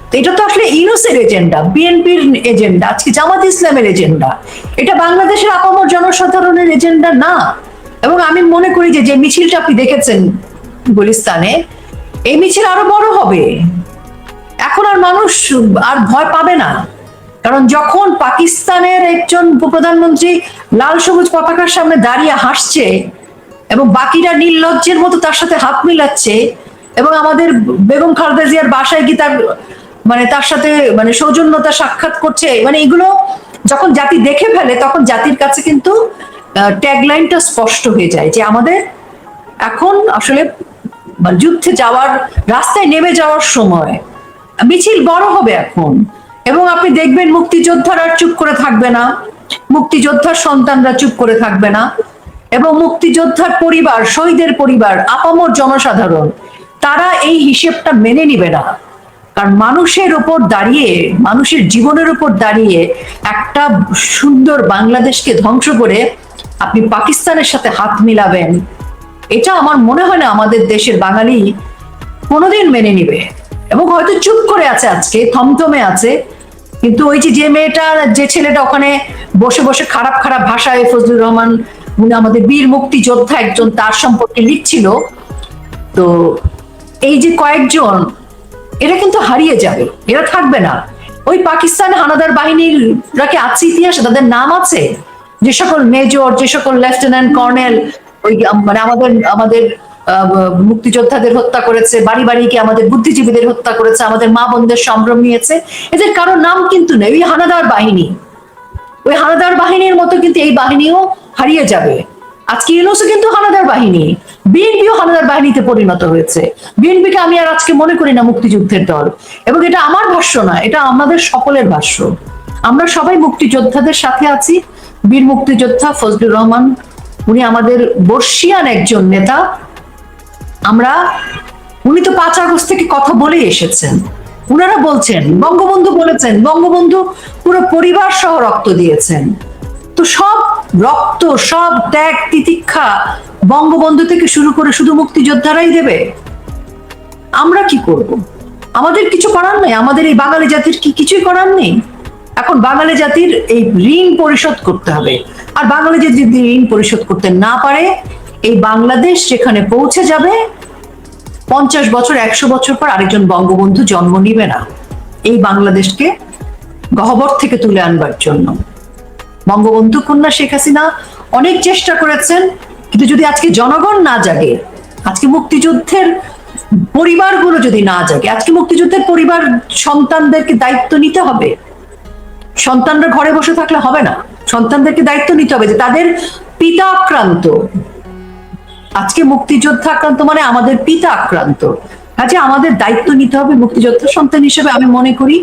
তো এটা তো আসলে ইউনূসের এজেন্ডা, বিএনপির এজেন্ডা, আজকে জামাত ইসলামের এজেন্ডা। এটা বাংলাদেশের আপামর জনসাধারণের এজেন্ডা না। এবং আমি মনে করি যে মিছিলটা আপনি দেখেছেন গুলিস্তানে, এই মিছিল আরো বড় হবে। এখন আর মানুষ আর ভয় পাবে না, কারণ যখন পাকিস্তানের একজন উপপ্রধানমন্ত্রী লাল সবুজ পতাকার সামনে দাঁড়িয়ে হাসছে এবং বাকিরা নির্লজ্জের মতো তার সাথে হাত মিলাচ্ছে, এবং আমাদের বেগম খালেদা জিয়ার বাসায় কি তার সাথে মানে সৌজন্যতা সাক্ষাৎ করছে, মানে এগুলো যখন জাতি দেখে ফেলে তখন জাতির কাছে কিন্তু ট্যাগলাইনটা স্পষ্ট হয়ে যায় যে আমাদের এখন আসলে যুদ্ধে যাওয়ার, রাস্তায় নেমে যাওয়ার সময়। মিছিল বড় হবে এখন, এবং আপনি দেখবেন মুক্তিযোদ্ধারা চুপ করে থাকবে না, মুক্তিযোদ্ধার সন্তানরা চুপ করে থাকবে না, এবং মুক্তিযোদ্ধার পরিবার, শহীদের পরিবার, আপামর জনসাধারণ, তারা এই হিসেবটা মেনে নিবে না। কারণ মানুষের উপর দাঁড়িয়ে, মানুষের জীবনের উপর দাঁড়িয়ে একটা সুন্দর বাংলাদেশকে ধ্বংস করে আপনি পাকিস্তানের সাথে হাত মিলাবেন, এটা আমার মনে হয় না আমাদের দেশের বাঙালি কোনোদিন মেনে নিবে। এবং হয়তো চুপ করে আছে, আজকে থমথমে আছে। কিন্তু ওই যে মেয়েটা, যে ছেলেটা ওখানে বসে বসে খারাপ খারাপ ভাষায় ফজলুর রহমান, উনি আমাদের বীর মুক্তিযোদ্ধা একজন, তার সম্পর্কে লিখছিল, তো এই যে কয়েকজন, এরা কিন্তু হারিয়ে যাবে, এরা থাকবে না। ওই পাকিস্তান হানাদার বাহিনীর কি আছে ইতিহাসে? তাদের নাম আছে? যে সকল মেজর, যে সকল লেফটেন্যান্ট কর্নেল ওই মানে আমাদের মুক্তিযোদ্ধাদের হত্যা করেছে, বাড়ি বাড়ি গিয়ে আমাদের বুদ্ধিজীবীদের হত্যা করেছে, আমাদের মা বোনদের সম্ভ্রম নিয়েছে, এদের কারো নাম কিন্তু নেই। ওই হানাদার বাহিনীর মতো কিন্তু এই বাহিনীও হারিয়ে যাবে। আজকে ইউনূসও কিন্তু হানাদার বাহিনী, বিএনপিও হানাদার বাহিনীতে পরিণত হয়েছে। বিএনপিকে আমি আর আজকে মনে করি না মুক্তিযুদ্ধের দল, এবং এটা আমার ভাষ্য না, এটা আমাদের সকলের ভাষ্য। আমরা সবাই মুক্তিযোদ্ধাদের সাথে আছি। বীর মুক্তিযোদ্ধা ফজলুর রহমান, উনি আমাদের বর্ষিয়ান একজন নেতা। উনি তো 5 আগস্ট থেকে কথা বলে এসেছেন উনারা বলছেন, বঙ্গবন্ধু বলেছেন, বঙ্গবন্ধু পুরো পরিবার সহ রক্ত দিয়েছেন। তো সব রক্ত, সব ত্যাগ তিতিক্ষা বঙ্গবন্ধু থেকে শুরু করে শুধু মুক্তিযোদ্ধারাই দেবে? আমরা কি করব? আমাদের কিছু করার নেই? আমাদের এই বাঙালি জাতির কি কিছুই করার নেই? এখন বাঙালি জাতির এই ঋণ পরিশোধ করতে হবে। আর বাঙালি জাতি যদি ঋণ পরিশোধ করতে না পারে, এই বাংলাদেশ যেখানে পৌঁছে যাবে, 50 বছর 100 বছর পর আরেকজন বঙ্গবন্ধু জন্ম নিবে না এই বাংলাদেশকে গহ্বর থেকে তুলে আনবার জন্য। বঙ্গবন্ধু কন্যা শেখ হাসিনা অনেক চেষ্টা করেছেন, কিন্তু যদি আজকে জনগণ না জাগে, আজকে মুক্তিযুদ্ধের পরিবারগুলো যদি না জাগে, আজকে মুক্তিযুদ্ধের পরিবার সন্তানদেরকে দায়িত্ব নিতে হবে। সন্তানরা ঘরে বসে থাকলে হবে না, সন্তানদেরকে দায়িত্ব নিতে হবে যে তাদের পিতা আক্রান্ত। আজকে মুক্তিযোদ্ধা আক্রান্ত মানে আমাদের পিতা আক্রান্ত। কাজে আমাদের দায়িত্ব নিতে হবে। মুক্তিযোদ্ধা সন্তান হিসেবে আমি মনে করি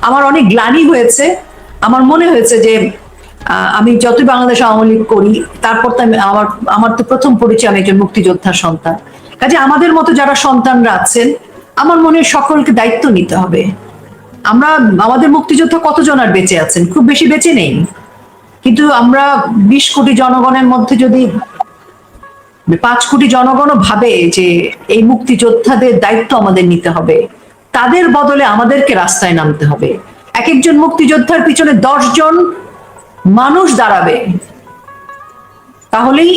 আমার অনেক গ্লানি হয়েছে। আমার মনে হয়েছে যে আমি যতই বাংলাদেশ আওয়ামী লীগ করি, তারপর তো আমার তো প্রথম পরিচয় আমি একজন মুক্তিযোদ্ধার সন্তান। কাজে আমাদের মতো যারা সন্তানরা আছেন, আমার মনে হয় সকলকে দায়িত্ব নিতে হবে। আমরা, আমাদের মুক্তিযোদ্ধা কতজন আর বেঁচে আছেন? খুব বেশি বেঁচে নেই, কিন্তু আমরা 20 কোটি জনগণের মধ্যে যদি 5 কোটি জনগণও ভাবে যে এই মুক্তিযোদ্ধাদের দায়িত্ব আমাদের নিতে হবে, তাদের বদলে আমাদেরকে রাস্তায় নামতে হবে। এক একজন মুক্তিযোদ্ধার পিছনে 10 জন মানুষ দাঁড়াবে, তাহলেই